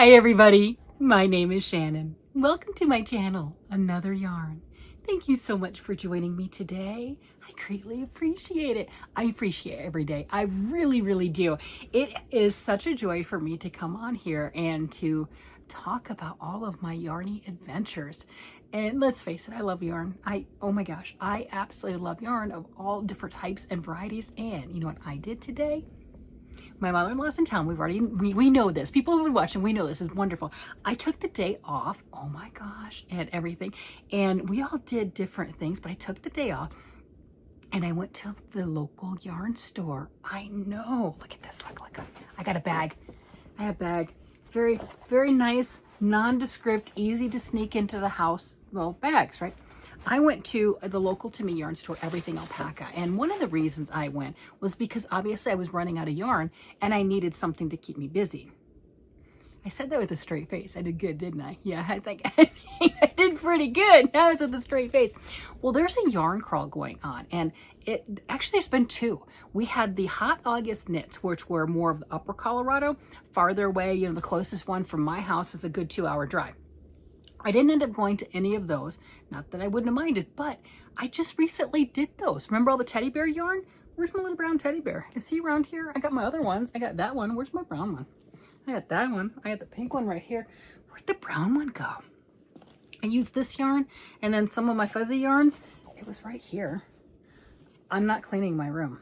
Hi everybody, my name is Shannon. Welcome to my channel, Another Yarn. Thank you so much for joining me today. I greatly appreciate it. I appreciate it every day. I really do. It is such a joy for me to come on here and to talk about all of my yarny adventures. And let's face it, I love yarn. Oh my gosh, I absolutely love yarn of all different types and varieties. And you know what I did today? My mother-in-law's in town. We know this. People who've been watching, we know this is wonderful. I took the day off. Oh my gosh, and everything. And we all did different things, but I took the day off and I went to the local yarn store. I know. Look at this. Look. I got a bag. I had a bag. Very nice, nondescript, easy to sneak into the house. Well, bags, right? I went to the local to me yarn store, Everything Alpaca. And one of the reasons I went was because obviously I was running out of yarn and I needed something to keep me busy. I said that with a straight face. I did good, didn't I? Yeah, I think I did pretty good. Now it's with a straight face. Well, there's a yarn crawl going on, and there's been two. We had the Hot August knits, which were more of the upper Colorado, farther away. The closest one from my house is a good 2-hour drive. I didn't end up going to any of those. Not that I wouldn't have minded, but I just recently did those. Remember all the teddy bear yarn? Where's my little brown teddy bear? Is he around here? I got my other ones. I got that one. Where's my brown one? I got that one. I got the pink one right here. Where'd the brown one go? I used this yarn and then some of my fuzzy yarns. It was right here. I'm not cleaning my room.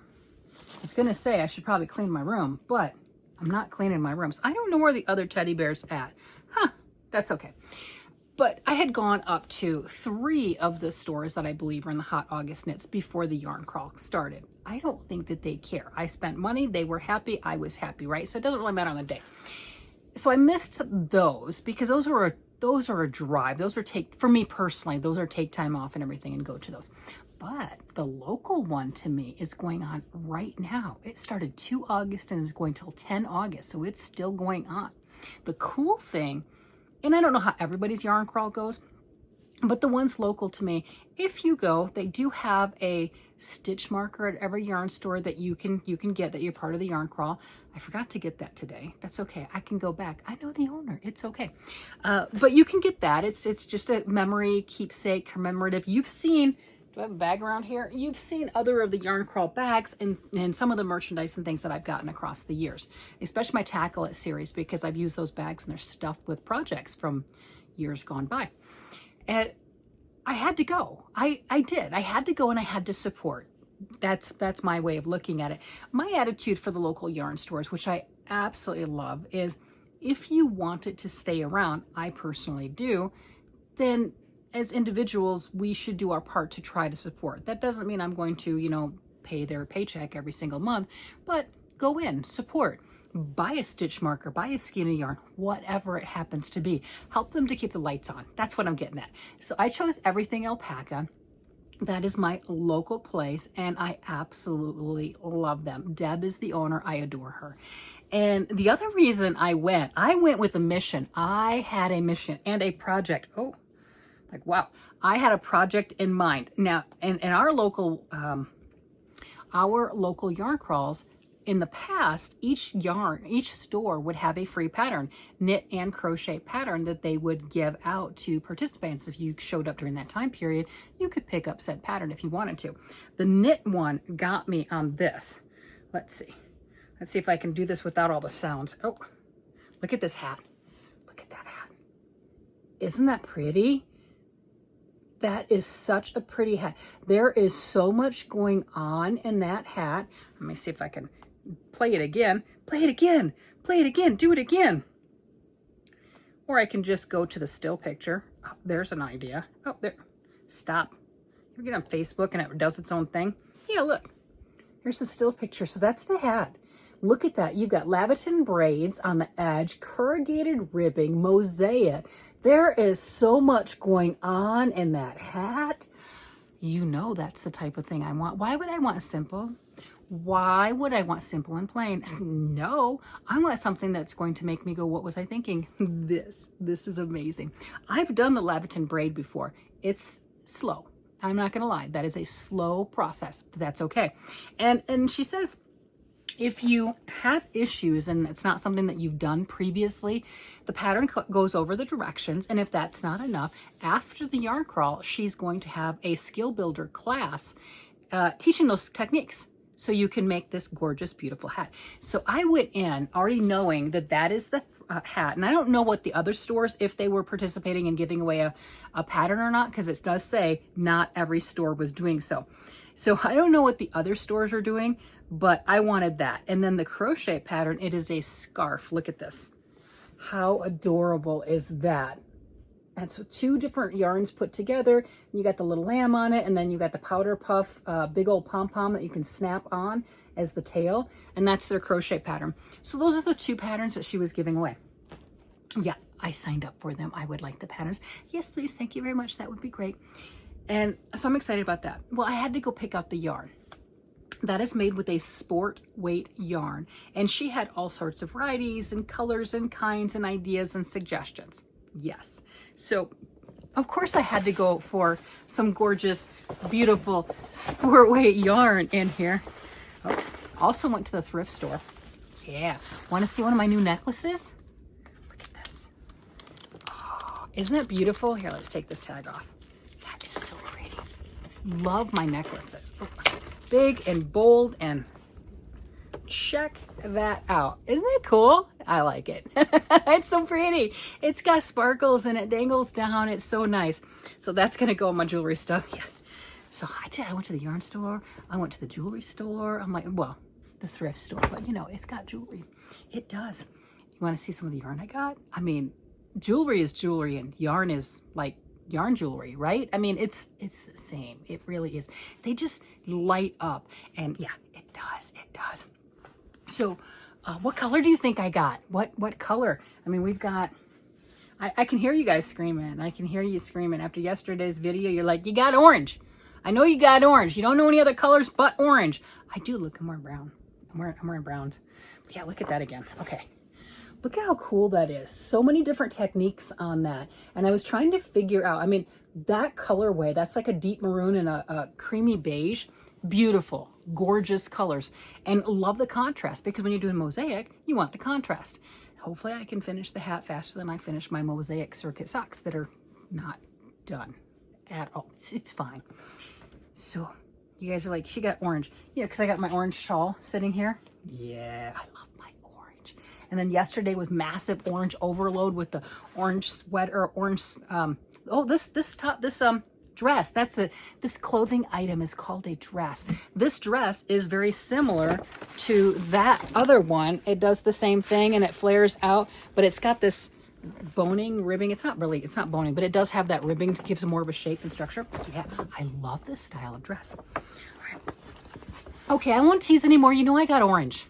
I was going to say I should probably clean my room, but I'm not cleaning my room. So I don't know where the other teddy bear's at. That's okay. But I had gone up to 3 of the stores that I believe are in the Hot August knits before the yarn crawl started. I don't think that they care. I spent money, they were happy, I was happy, right? So it doesn't really matter on the day. So I missed those because those are a drive. Those are for me personally, those are take time off and everything and go to those. But the local one to me is going on right now. It started 2 August and is going till 10 August. So it's still going on. The cool thing, and I don't know how everybody's yarn crawl goes, but the ones local to me, if you go, they do have a stitch marker at every yarn store that you can get that you're part of the yarn crawl. I forgot to get that today. That's okay. I can go back. I know the owner. It's okay. But you can get that. It's just a memory, keepsake, commemorative. You've seen, do I have a bag around here? You've seen other of the yarn crawl bags and some of the merchandise and things that I've gotten across the years, especially my Tackle It series, because I've used those bags and they're stuffed with projects from years gone by. And I had to go. I did. I had to go and I had to support. That's my way of looking at it. My attitude for the local yarn stores, which I absolutely love, is if you want it to stay around, I personally do, then as individuals, we should do our part to try to support. That doesn't mean I'm going to, pay their paycheck every single month, but go in, support. Buy a stitch marker, buy a skein of yarn, whatever it happens to be. Help them to keep the lights on. That's what I'm getting at. So I chose Everything Alpaca. That is my local place, and I absolutely love them. Deb is the owner. I adore her. And the other reason I went with a mission. I had a mission and a project. Oh, like, wow. I had a project in mind. Now, in our local yarn crawls, in the past, each store would have a free pattern, knit and crochet pattern that they would give out to participants. If you showed up during that time period, you could pick up said pattern if you wanted to. The knit one got me on this. Let's see. Let's see if I can do this without all the sounds. Oh, look at this hat. Look at that hat. Isn't that pretty? That is such a pretty hat. There is so much going on in that hat. Let me see if I can play it again. Play it again. Play it again. Do it again. Or I can just go to the still picture. Oh, there's an idea. Oh, there. Stop. You get on Facebook and it does its own thing. Yeah, look. Here's the still picture. So that's the hat. Look at that. You've got Laviton braids on the edge, corrugated ribbing, mosaic. There is so much going on in that hat. That's the type of thing I want. Why would I want simple? Why would I want simple and plain? No, I want something that's going to make me go, what was I thinking? This is amazing. I've done the Laviton braid before. It's slow. I'm not going to lie. That is a slow process, but that's okay. And she says, If you have issues and it's not something that you've done previously, the pattern goes over the directions. And if that's not enough, after the yarn crawl, she's going to have a skill builder class teaching those techniques so you can make this gorgeous, beautiful hat. So I went in already knowing that that is the hat. And I don't know what the other stores, if they were participating in giving away a pattern or not, because it does say not every store was doing so. So I don't know what the other stores are doing, but I wanted that. And then the crochet pattern, it is a scarf. Look at this. How adorable is that? And so 2 different yarns put together. You got the little lamb on it, and then you got the powder puff, big old pom-pom that you can snap on as the tail. And that's their crochet pattern. So those are the 2 patterns that she was giving away. Yeah, I signed up for them. I would like the patterns. Yes, please. Thank you very much. That would be great. And so I'm excited about that. Well, I had to go pick out the yarn. That is made with a sport weight yarn. And she had all sorts of varieties and colors and kinds and ideas and suggestions. Yes. So, of course, I had to go for some gorgeous, beautiful sport weight yarn in here. Oh, also went to the thrift store. Yeah. Want to see one of my new necklaces? Look at this. Oh, isn't that beautiful? Here, let's take this tag off. That is so pretty. Love my necklaces. Oh, big and bold, and check that out. Isn't that cool? I like it. It's so pretty. It's got sparkles and it dangles down. It's so nice. So that's going to go in my jewelry stuff. Yeah. So I went to the yarn store. I went to the jewelry store. I'm like, well, the thrift store, but you know, it's got jewelry. It does. You want to see some of the yarn I got? I mean, jewelry is jewelry and yarn is like yarn jewelry, right? I mean, it's the same. It really is. They just light up, and yeah, it does. It does. So, what color do you think I got? What color? I mean, we've got. I can hear you guys screaming. I can hear you screaming after yesterday's video. You're like, you got orange. I know you got orange. You don't know any other colors but orange. I do. Look, I'm wearing brown. I'm wearing browns. But yeah, look at that again. Okay. Look at how cool that is. So many different techniques on that. And I was trying to figure out, I mean, that colorway, that's like a deep maroon and a creamy beige. Beautiful, gorgeous colors. And love the contrast, because when you're doing mosaic, you want the contrast. Hopefully I can finish the hat faster than I finish my mosaic circuit socks that are not done at all. It's fine. So you guys are like, she got orange. Yeah, because I got my orange shawl sitting here. Yeah, I love my orange. And then yesterday was massive orange overload with the orange sweater, orange, this dress. This clothing item is called a dress. This dress is very similar to that other one. It does the same thing and it flares out, but it's got this boning ribbing. It's not boning, but it does have that ribbing that gives it more of a shape and structure. Yeah, I love this style of dress. All right. Okay, I won't tease anymore. You know I got orange.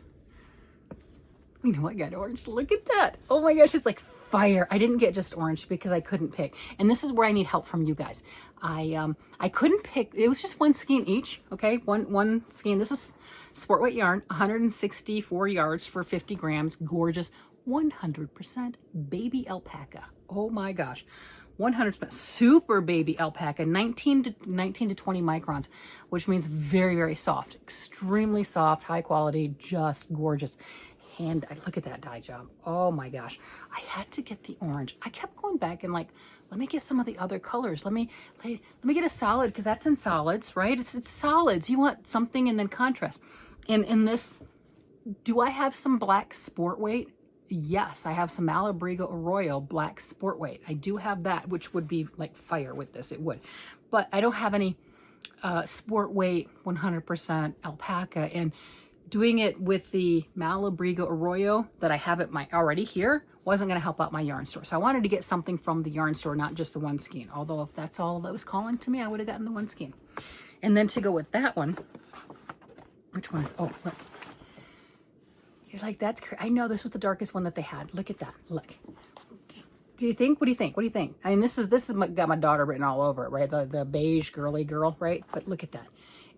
You know I got orange. Look at that. Oh my gosh, it's like fire. I didn't get just orange because I couldn't pick. And this is where I need help from you guys. I couldn't pick. It was just one skein each. Okay, one skein. This is sport weight yarn, 164 yards for 50 grams. Gorgeous, 100% baby alpaca. Oh my gosh, 100% super baby alpaca, 19 to 20 microns, which means very, very soft, extremely soft, high quality, just gorgeous. And look at that dye job. Oh my gosh. I had to get the orange. I kept going back and like, let me get some of the other colors. Let me get a solid, because that's in solids, right? It's solids. You want something and then contrast. And in this, do I have some black sport weight? Yes, I have some Malabrigo Arroyo black sport weight. I do have that, which would be like fire with this. It would. But I don't have any sport weight 100% alpaca. And doing it with the Malabrigo Arroyo that I have at my already here wasn't going to help out my yarn store. So I wanted to get something from the yarn store, not just the one skein. Although if that's all that was calling to me, I would have gotten the one skein. And then to go with that one, which one is, oh, look. You're like, that's crazy. I know this was the darkest one that they had. Look at that. Look. Do you think? What do you think? What do you think? I mean, this is got my daughter written all over it, right? The beige girly girl, right? But look at that.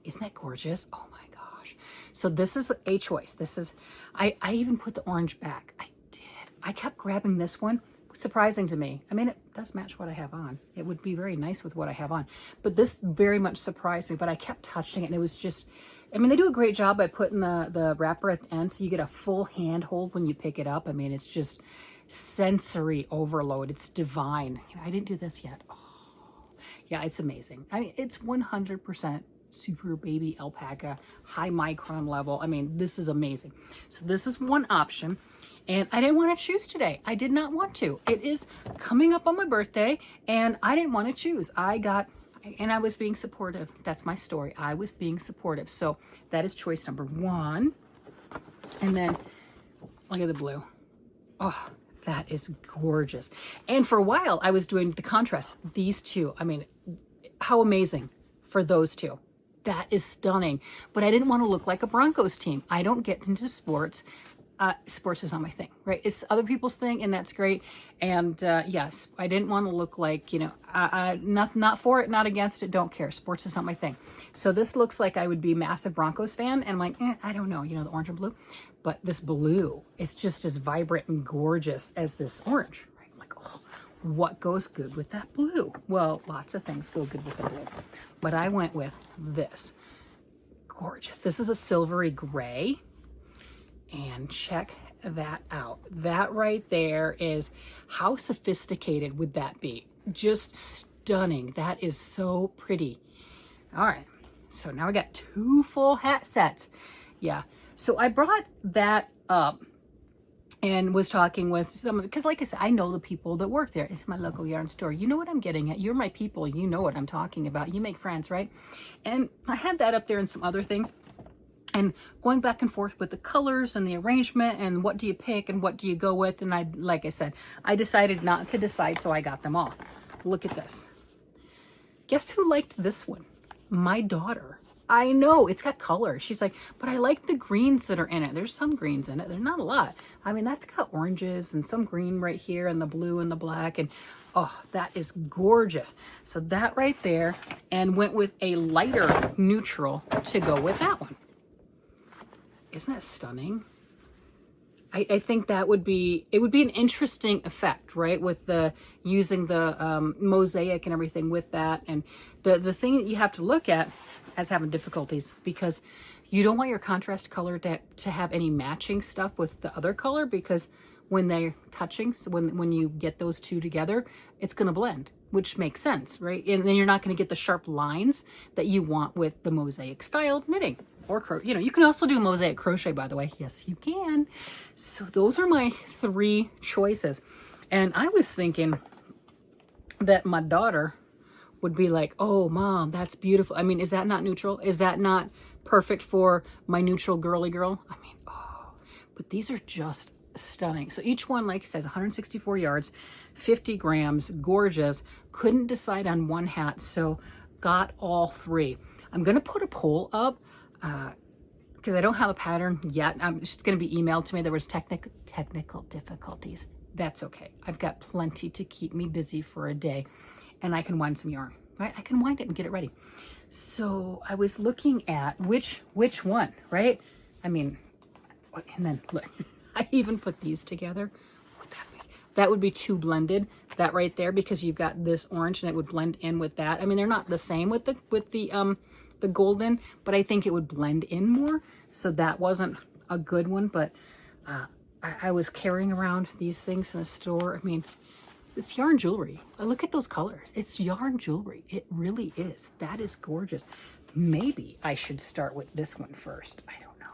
Isn't that gorgeous? Oh my gosh. So this is a choice. This is, I even put the orange back. I did. I kept grabbing this one. It was surprising to me. I mean, it does match what I have on. It would be very nice with what I have on. But this very much surprised me, but I kept touching it and it was just, I mean, they do a great job by putting the wrapper at the end so you get a full handhold when you pick it up. I mean, it's just sensory overload. It's divine. You know, I didn't do this yet. Oh, yeah, it's amazing. I mean, it's 100% super baby alpaca, high micron level. I mean, this is amazing. So this is one option. And I didn't want to choose today. I did not want to. It is coming up on my birthday and I didn't want to choose. And I was being supportive. That's my story. I was being supportive. So that is choice number one. And then look at the blue. Oh, that is gorgeous. And for a while I was doing the contrast. These two, I mean, how amazing for those two. That is stunning. But I didn't want to look like a Broncos team. I don't get into sports. Sports is not my thing, right? It's other people's thing, and that's great. And yes, I didn't want to look like, you know, not for it, not against it, don't care. Sports is not my thing. So this looks like I would be a massive Broncos fan, and I'm like, I don't know, you know, the orange and blue. But this blue, it's just as vibrant and gorgeous as this orange, right? I'm like, oh, what goes good with that blue? Well, lots of things go good with the blue. But I went with this. Gorgeous. This is a silvery gray. And check that out. That right there is, how sophisticated would that be? Just stunning. That is so pretty. All right. So now I got 2 full hat sets. Yeah. So I brought that up and was talking with some, because like I said, I know the people that work there. It's my local yarn store. You know what I'm getting at. You're my people. You know what I'm talking about. You make friends, right? And I had that up there and some other things. And going back and forth with the colors and the arrangement and what do you pick and what do you go with. And like I said, I decided not to decide, so I got them all. Look at this. Guess who liked this one? My daughter. I know, it's got color. She's like, but I like the greens that are in it. There's some greens in it. There's not a lot. I mean, that's got oranges and some green right here and the blue and the black. And oh, that is gorgeous. So that right there, and went with a lighter neutral to go with that one. Isn't that stunning? I think that would be, it would be an interesting effect, right? With the, using the mosaic and everything with that. And the thing that you have to look at as having difficulties, because you don't want your contrast color to have any matching stuff with the other color, because when they're touching, so when you get those two together, it's going to blend, which makes sense, right? And then you're not going to get the sharp lines that you want with the mosaic style knitting. Or, you know, you can also do mosaic crochet, by the way. Yes, you can. So those are my 3 choices. And I was thinking that my daughter would be like, oh, Mom, that's beautiful. I mean, is that not neutral? Is that not perfect for my neutral girly girl? I mean, oh, but these are just stunning. So each one, like I said, 164 yards, 50 grams, gorgeous. Couldn't decide on one hat, so got all 3. I'm going to put a poll up because I don't have a pattern yet. I'm just going to be emailed to me. There was technical difficulties. That's okay. I've got plenty to keep me busy for a day, and I can wind some yarn, right? I can wind it and get it ready. So I was looking at which one, right? I mean, and then look, I even put these together. What would that be? That would be 2 blended, that right there, because you've got this orange and it would blend in with that. I mean, they're not the same with the golden, but I think it would blend in more. So that wasn't a good one, but I was carrying around these things in the store. I mean, it's yarn jewelry. Look at those colors. It's yarn jewelry. It really is. That is gorgeous. Maybe I should start with this one first. I don't know.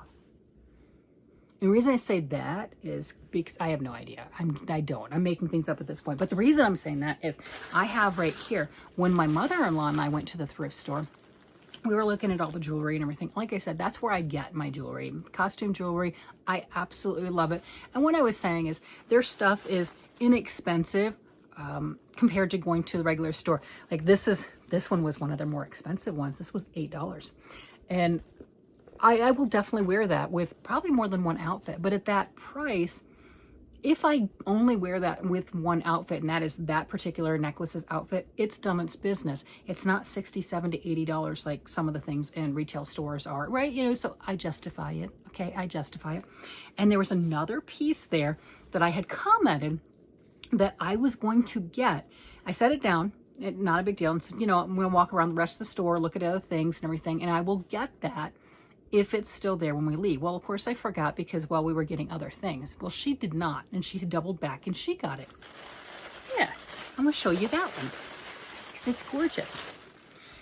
And the reason I say that is because I have no idea. I'm making things up at this point. But the reason I'm saying that is I have right here, when my mother-in-law and I went to the thrift store, we were looking at all the jewelry and everything. Like I said, that's where I get my jewelry. Costume jewelry, I absolutely love it. And what I was saying is their stuff is inexpensive compared to going to the regular store. Like this one was one of their more expensive ones. This was $8. And I will definitely wear that with probably more than one outfit. But at that price, if I only wear that with one outfit, and that is that particular necklace's outfit, it's done its business. It's not $60, $70, $80 like some of the things in retail stores are, right? You know, so I justify it. Okay, I justify it. And there was another piece there that I had commented that I was going to get. I set it down, not a big deal, and said, you know, I'm going to walk around the rest of the store, look at other things and everything, and I will get that if it's still there when we leave. Well, of course I forgot because, well, we were getting other things. Well, she did not, and she doubled back and she got it. Yeah, I'm going to show you that one because it's gorgeous.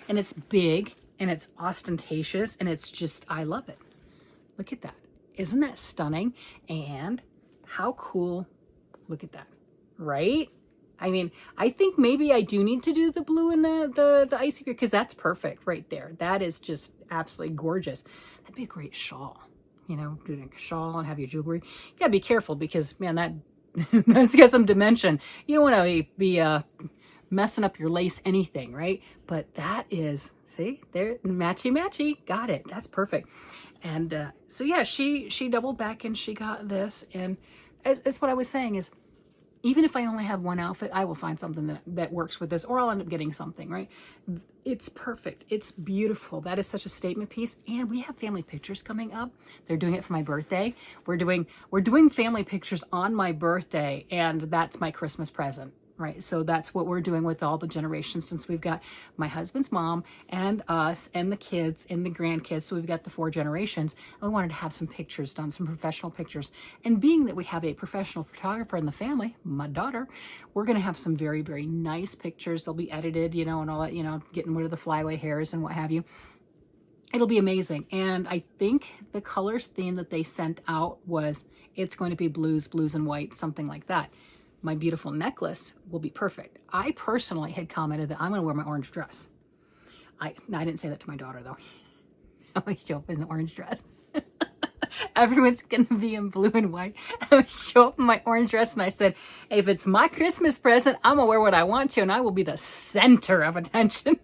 And it's big and it's ostentatious and it's just, I love it. Look at that. Isn't that stunning? And how cool, look at that, right? I mean, I think maybe I do need to do the blue and the icy green because that's perfect right there. That is just absolutely gorgeous. That'd be a great shawl, you know, doing a shawl and have your jewelry. You gotta be careful because, man, that's got some dimension. You don't want to be messing up your lace anything, right? But that is, see, there, matchy, got it. That's perfect. And so yeah, she doubled back and she got this. And it's what I was saying is, even if I only have one outfit, I will find something that works with this, or I'll end up getting something, right? It's perfect. It's beautiful. That is such a statement piece. And we have family pictures coming up. They're doing it for my birthday. We're doing family pictures on my birthday, and that's my Christmas present, right? So that's what we're doing with all the generations, since we've got my husband's mom and us and the kids and the grandkids. So we've got the 4 generations. And we wanted to have some pictures done, some professional pictures. And being that we have a professional photographer in the family, my daughter, we're going to have some very, very nice pictures. They'll be edited, you know, and all that, you know, getting rid of the flyaway hairs and what have you. It'll be amazing. And I think the colors theme that they sent out was, it's going to be blues and white, something like that. My beautiful necklace will be perfect. I personally had commented that I'm going to wear my orange dress. I didn't say that to my daughter, though. I might show up in an orange dress. Everyone's going to be in blue and white. I would show up in my orange dress, and I said, hey, if it's my Christmas present, I'm going to wear what I want to, and I will be the center of attention.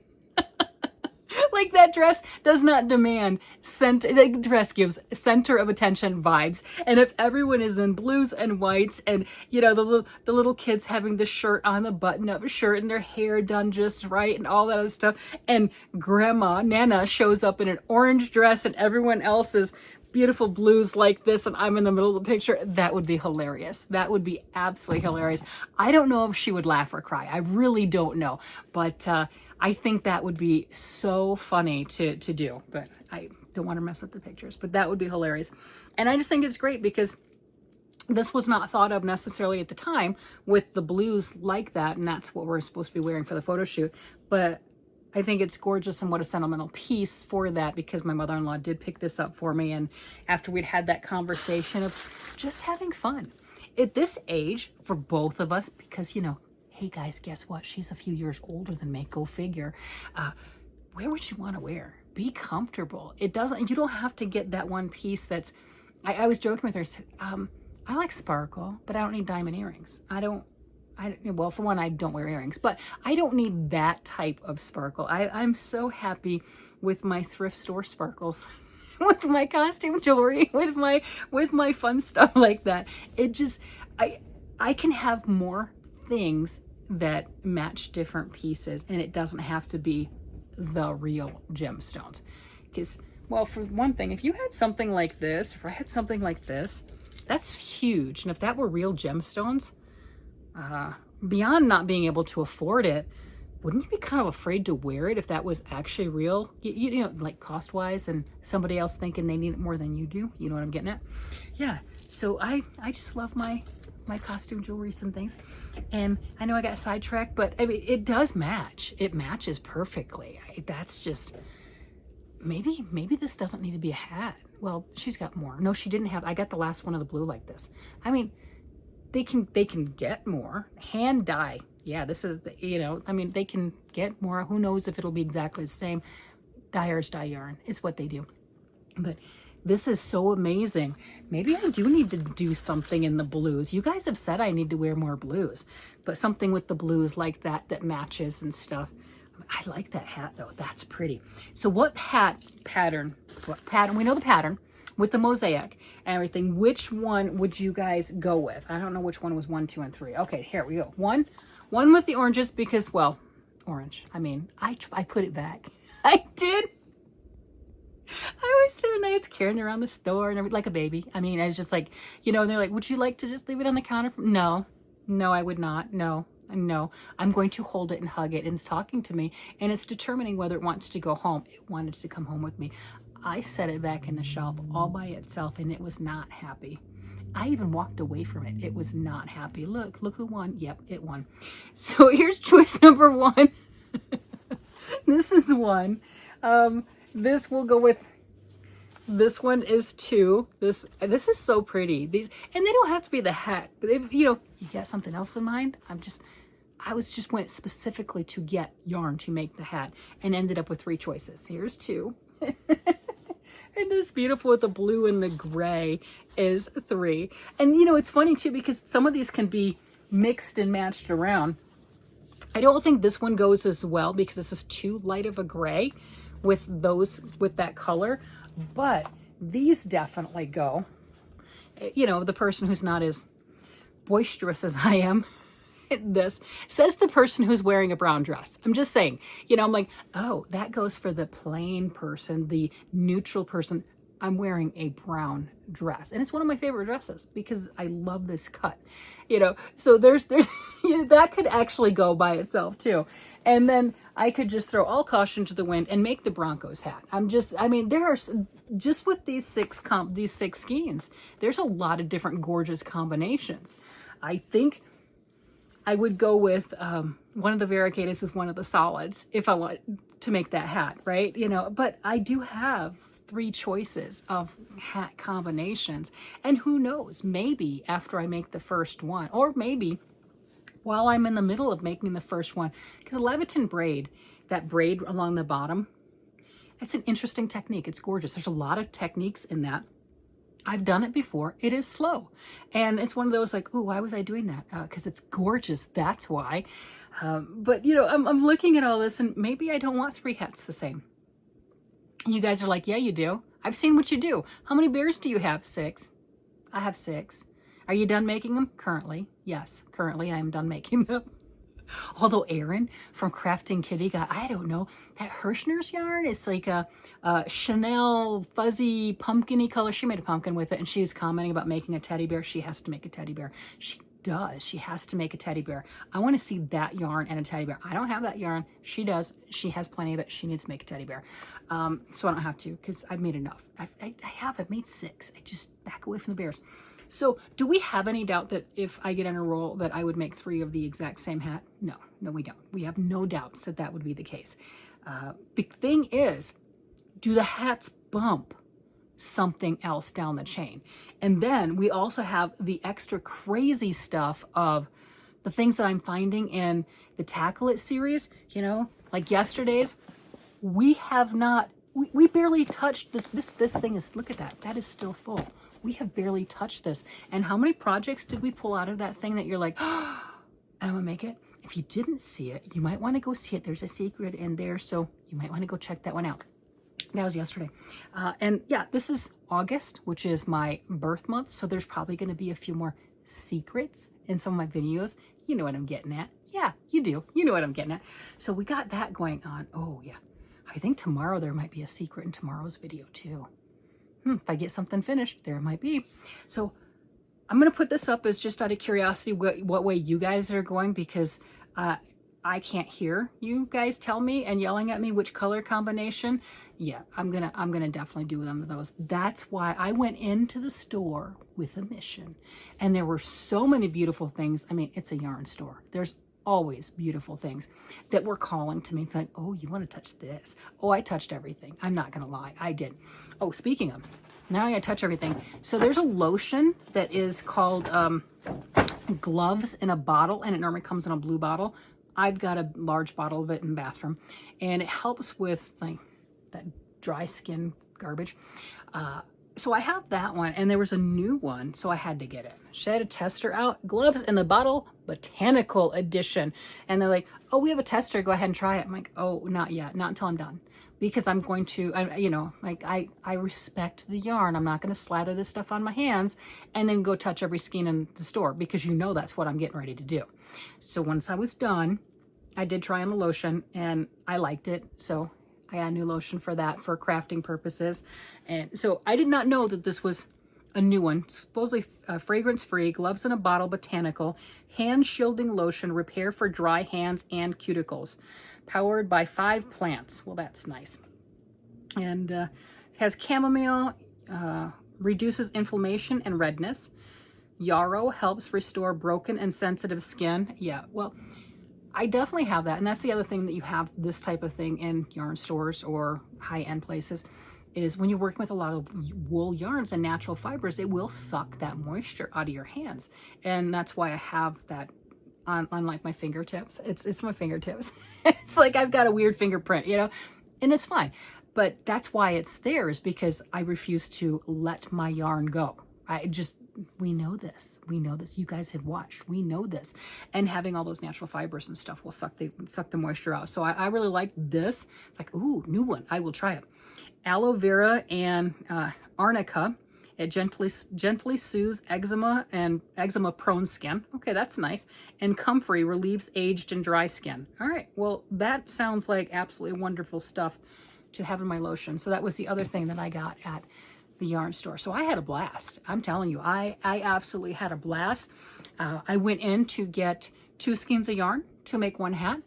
Like, that dress does not demand center. The dress gives center of attention vibes. And if everyone is in blues and whites, and you know, the little kids having the shirt on, the button-up shirt, and their hair done just right, and all that other stuff, and Grandma Nana shows up in an orange dress, and everyone else is beautiful blues like this, and I'm in the middle of the picture, that would be hilarious. That would be absolutely hilarious. I don't know if she would laugh or cry. I really don't know. But I think that would be so funny to do. But I don't want to mess up the pictures. But that would be hilarious. And I just think it's great because this was not thought of necessarily at the time with the blues like that. And that's what we're supposed to be wearing for the photo shoot. But I think it's gorgeous, and what a sentimental piece for that, because my mother-in-law did pick this up for me. And after we'd had that conversation of just having fun at this age for both of us, because, you know, hey guys, guess what? She's a few years older than me. Go figure. Wear what you want to wear. Be comfortable. You don't have to get that one piece that's, I was joking with her. I said, I like sparkle, but I don't need diamond earrings. Well, for one, I don't wear earrings, but I don't need that type of sparkle. I'm so happy with my thrift store sparkles, with my costume jewelry, with my fun stuff like that. It just, I can have more things that match different pieces, and it doesn't have to be the real gemstones. Because, well, for one thing, if you had something like this, if I had something like this, that's huge. And if that were real gemstones, beyond not being able to afford it, wouldn't you be kind of afraid to wear it if that was actually real? You know, like cost-wise, and somebody else thinking they need it more than you do. You know what I'm getting at? Yeah. So I just love my costume jewelry and things. And I know I got sidetracked, but I mean, it does match. It matches perfectly. That's just, maybe this doesn't need to be a hat. Well, she's got more. No, she didn't have, I got the last one of the blue like this. I mean, they can get more. Hand dye. Yeah, this is, you know, I mean, they can get more. Who knows if it'll be exactly the same. Dyers dye yarn. It's what they do. But this is so amazing. Maybe I do need to do something in the blues. You guys have said I need to wear more blues, but something with the blues like that matches and stuff. I like that hat though. That's pretty. So what pattern, we know the pattern with the mosaic and everything. Which one would you guys go with? I don't know which one was 1, 2, and 3. Okay, here we go. One with the oranges because, well, orange. I mean, I put it back. I did. I was there nice carrying it around the store and everything, like a baby. I mean, I was just like, you know, and they're like, would you like to just leave it on the counter? No, No, I would not. No, no. I'm going to hold it and hug it, and it's talking to me, and it's determining whether it wants to go home. It wanted to come home with me. I set it back in the shelf all by itself, and it was not happy. I even walked away from it. It was not happy. Look who won. Yep, it won. So here's choice number one. This is one. This will go with, this one is two. This is so pretty. These, and they don't have to be the hat, but if you got something else in mind. I went specifically to get yarn to make the hat and ended up with three choices. Here's two. And this beautiful with the blue and the gray is three. And it's funny too, because some of these can be mixed and matched around. I don't think this one goes as well because this is too light of a gray with that color, but these definitely go. The person who's not as boisterous as I am, this says the person who's wearing a brown dress. I'm just saying, I'm like, oh, that goes for the plain person, the neutral person. I'm wearing a brown dress, and it's one of my favorite dresses because I love this cut, so there's that could actually go by itself too. And then I could just throw all caution to the wind and make the Broncos hat. There are just with these six skeins, there's a lot of different gorgeous combinations. I think I would go with one of the variegateds with one of the solids if I want to make that hat, right? But I do have three choices of hat combinations, and who knows, maybe after I make the first one, or maybe while I'm in the middle of making the first one, because Leviton braid, that braid along the bottom, it's an interesting technique. It's gorgeous. There's a lot of techniques in that. I've done it before. It is slow. And it's one of those like, ooh, why was I doing that? Because it's gorgeous. That's why. But, I'm looking at all this, and maybe I don't want three hats the same. And you guys are like, yeah, you do. I've seen what you do. How many bears do you have? 6. I have 6. Are you done making them? Currently. Yes, currently I am done making them. Although Erin from Crafting Kitty got, I don't know, that Hirschner's yarn. It's like a Chanel fuzzy pumpkin-y color. She made a pumpkin with it, and she was commenting about making a teddy bear. She has to make a teddy bear. She does. She has to make a teddy bear. I want to see that yarn and a teddy bear. I don't have that yarn. She does. She has plenty of it. She needs to make a teddy bear. So I don't have to because I've made enough. I've made 6. I just back away from the bears. So do we have any doubt that if I get on a roll that I would make 3 of the exact same hat? No, we don't. We have no doubts that that would be the case. The thing is, do the hats bump something else down the chain? And then we also have the extra crazy stuff of the things that I'm finding in the Tackle It series, like yesterday's. We have not, we barely touched this thing is, look at that. That is still full. We have barely touched this. And how many projects did we pull out of that thing that you're like, oh, I'm gonna make it? If you didn't see it, you might want to go see it. There's a secret in there, so you might want to go check that one out. That was yesterday. And yeah, this is August, which is my birth month, so there's probably going to be a few more secrets in some of my videos. You know what I'm getting at. Yeah, you do. You know what I'm getting at. So we got that going on. Oh, yeah. I think tomorrow there might be a secret in tomorrow's video, too. If I get something finished, there might be. So I'm going to put this up as just out of curiosity what way you guys are going, because I can't hear you guys tell me and yelling at me which color combination. Yeah, I'm gonna definitely do them those. That's why I went into the store with a mission, and there were so many beautiful things. I mean, it's a yarn store. There's always beautiful things that were calling to me. It's like, oh, you want to touch this? Oh, I touched everything. I'm not gonna lie, I did. Oh, speaking of, now I gotta touch everything. So there's a lotion that is called Gloves in a bottle, and it normally comes in a blue bottle. I've got a large bottle of it in the bathroom, and it helps with like that dry skin garbage. So I have that one, and there was a new one, so I had to get it. She had a tester out, Gloves in the Bottle, Botanical Edition. And they're like, oh, we have a tester, go ahead and try it. I'm like, oh, not yet, not until I'm done. Because I'm going to, I respect the yarn. I'm not going to slather this stuff on my hands and then go touch every skein in the store, because that's what I'm getting ready to do. So once I was done, I did try on the lotion, and I liked it. So I got a new lotion for that, for crafting purposes. And so I did not know that this was a new one, supposedly fragrance-free, gloves in a bottle, botanical, hand-shielding lotion, repair for dry hands and cuticles, powered by 5 plants. Well, that's nice. And has chamomile, reduces inflammation and redness. Yarrow helps restore broken and sensitive skin. Yeah, well, I definitely have that. And that's the other thing that you have this type of thing in yarn stores or high-end places, is when you're working with a lot of wool yarns and natural fibers, it will suck that moisture out of your hands. And that's why I have that on like my fingertips. It's my fingertips. It's like I've got a weird fingerprint, you know, and it's fine. But that's why it's there, is because I refuse to let my yarn go. We know this. We know this. You guys have watched. We know this. And having all those natural fibers and stuff will suck the moisture out. So I really like this. It's like, ooh, new one. I will try it. Aloe vera and arnica. It gently soothes eczema and eczema-prone skin. Okay, that's nice. And comfrey relieves aged and dry skin. All right, well, that sounds like absolutely wonderful stuff to have in my lotion. So that was the other thing that I got at the yarn store. So I had a blast. I'm telling you, I absolutely had a blast. I went in to get 2 skeins of yarn to make 1 hat,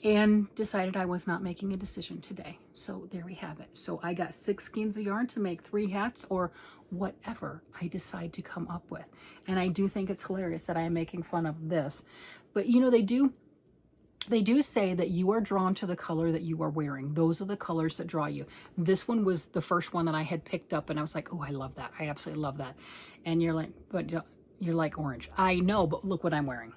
and decided I was not making a decision today. So there we have it. So I got 6 skeins of yarn to make 3 hats, or whatever I decide to come up with. And I do think it's hilarious that I am making fun of this. But you know, they do say that you are drawn to the color that you are wearing. Those are the colors that draw you. This one was the first one that I had picked up, and I was like, oh, I love that. I absolutely love that. And you're like, but you're like orange. I know, but look what I'm wearing.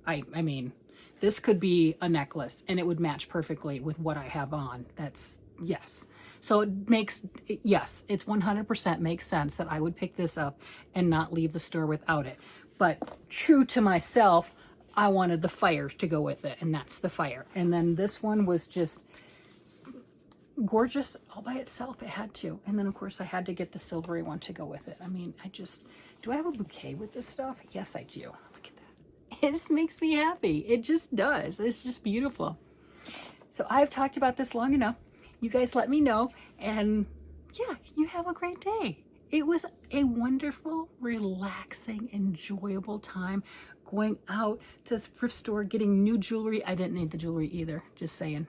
I mean, this could be a necklace and it would match perfectly with what I have on. That's, yes. So it makes, yes, it's 100% makes sense that I would pick this up and not leave the store without it. But true to myself, I wanted the fire to go with it, and that's the fire. And then this one was just gorgeous all by itself. It had to. And then of course I had to get the silvery one to go with it. I mean, do I have a bouquet with this stuff? Yes, I do. Look at that. It just makes me happy. It just does. It's just beautiful. So I've talked about this long enough. You guys let me know, and yeah, you have a great day. It was a wonderful, relaxing, enjoyable time going out to the thrift store, getting new jewelry. I didn't need the jewelry either, just saying.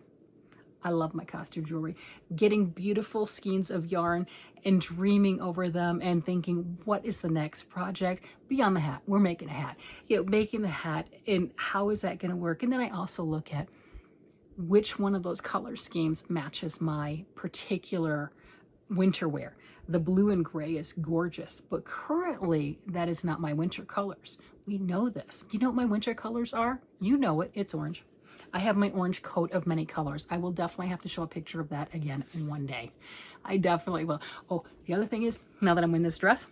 I love my costume jewelry. Getting beautiful skeins of yarn and dreaming over them and thinking, what is the next project? Beyond the hat, we're making a hat. You know, making the hat, and how is that gonna work? And then I also look at which one of those color schemes matches my particular winter wear. The blue and gray is gorgeous, but currently that is not my winter colors. We know this. You know what my winter colors are? You know it, it's orange. I have my orange coat of many colors. I will definitely have to show a picture of that again in one day. I definitely will. Oh, the other thing is, now that I'm in this dress,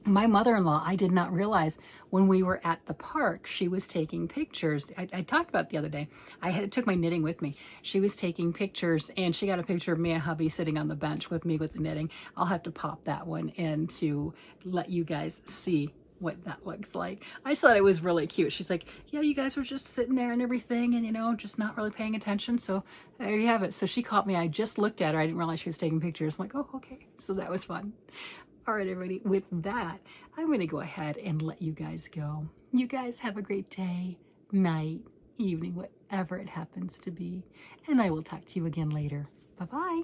my mother-in-law, I did not realize when we were at the park, she was taking pictures. I talked about it the other day. I took my knitting with me. She was taking pictures, and she got a picture of me and hubby sitting on the bench with me with the knitting. I'll have to pop that one in to let you guys see what that looks like. I just thought it was really cute. She's like, yeah, you guys were just sitting there and everything, and you know, just not really paying attention. So there you have it. So she caught me. I just looked at her. I didn't realize she was taking pictures. I'm like, oh, okay. So that was fun. All right, everybody, with that, I'm going to go ahead and let you guys go. You guys have a great day, night, evening, whatever it happens to be. And I will talk to you again later. Bye-bye.